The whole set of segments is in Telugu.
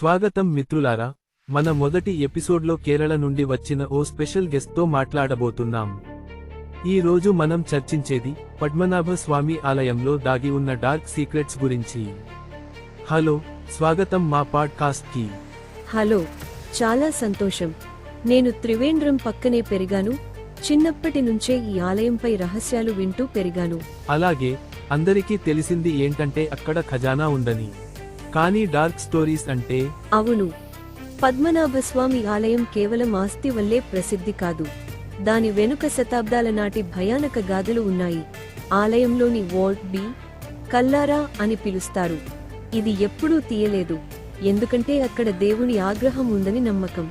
స్వాగతం మిత్రులారా, మన మొదటి ఎపిసోడ్లో కేరళ నుండి వచ్చిన ఓ స్పెషల్ గెస్ట్తో మాట్లాడబోతున్నాం. ఈ రోజు మనం చర్చించేది పద్మనాభ స్వామి ఆలయంలో దాగి ఉన్న డార్క్ సీక్రెట్స్ గురించి. హలో, స్వాగతం మా పాడ్కాస్ట్కి. హలో, చాలా సంతోషం. నేను త్రివేంద్రం పక్కనే పెరిగాను. చిన్నప్పటి నుంచే ఈ ఆలయంపై రహస్యాలు వింటూ పెరిగాను. అలాగే, అందరికీ తెలిసింది ఏంటంటే అక్కడ ఖజానా ఉందని. కానీ డార్క్ స్టోరీస్ అంటే? అవును, పద్మనాభస్వామి ఆలయం కేవలం ఆస్తి వల్లే ప్రసిద్ధి కాదు. దాని వెనుక శతాబ్దాల నాటి భయానక గాథలు ఉన్నాయి. ఆలయంలోని వాల్ట్ బి కల్లారా అని పిలుస్తారు. ఇది ఎప్పుడూ తీయలేదు, ఎందుకంటే అక్కడ దేవుని ఆగ్రహం ఉందని నమ్మకం.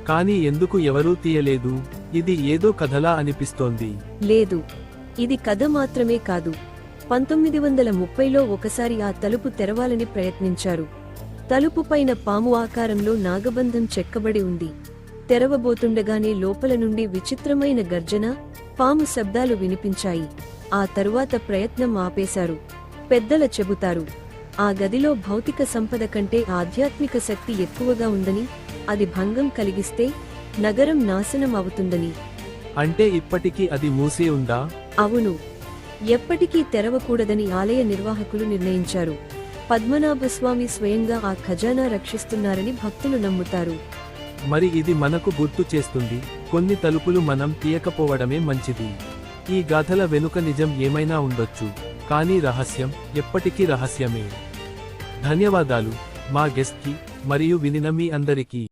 కానీ ఎందుకు ఎవరూ తీయలేదు? ఇది ఏదో కథలా అనిపిస్తోంది. లేదు, ఇది కథ మాత్రమే కాదు. 1930లో ఒకసారి ఆ తలుపు తెరవాలని ప్రయత్నించారు. తలుపు పైన పాము ఆకారంలో నాగబంధం చెక్కబడి ఉంది. తెరవబోతుండగానే లోపల నుండి విచిత్రమైన గర్జన, పాము శబ్దాలు వినిపించాయి. ఆ తరువాత ప్రయత్నం ఆపేశారు. పెద్దల చెబుతారు, ఆ గదిలో భౌతిక సంపద కంటే ఆధ్యాత్మిక శక్తి ఎక్కువగా ఉందని, అది భంగం కలిగిస్తే నగరం నాశనం అవుతుందని. అంటే ఇప్పటికీ అది మూసే ఉందా? అవును, ఎప్పటికీ తెరవకూడదని ఆలయ నిర్వాహకులు నిర్ణయించారు. పద్మనాభస్వామి స్వయంగా ఆ ఖజానా రక్షిస్తున్నారని భక్తులు నమ్ముతారు. మరి ఇది మనకు గుర్తు చేస్తుంది, కొన్ని తలుపులు మనం తీయకపోవడమే మంచిది. ఈ గాథల వెనుక నిజం ఏమైనా ఉండొచ్చు, కానీ రహస్యం ఎప్పటికీ రహస్యమే. ధన్యవాదాలు మా గెస్ట్కి మరియు వినిన మీ అందరికీ.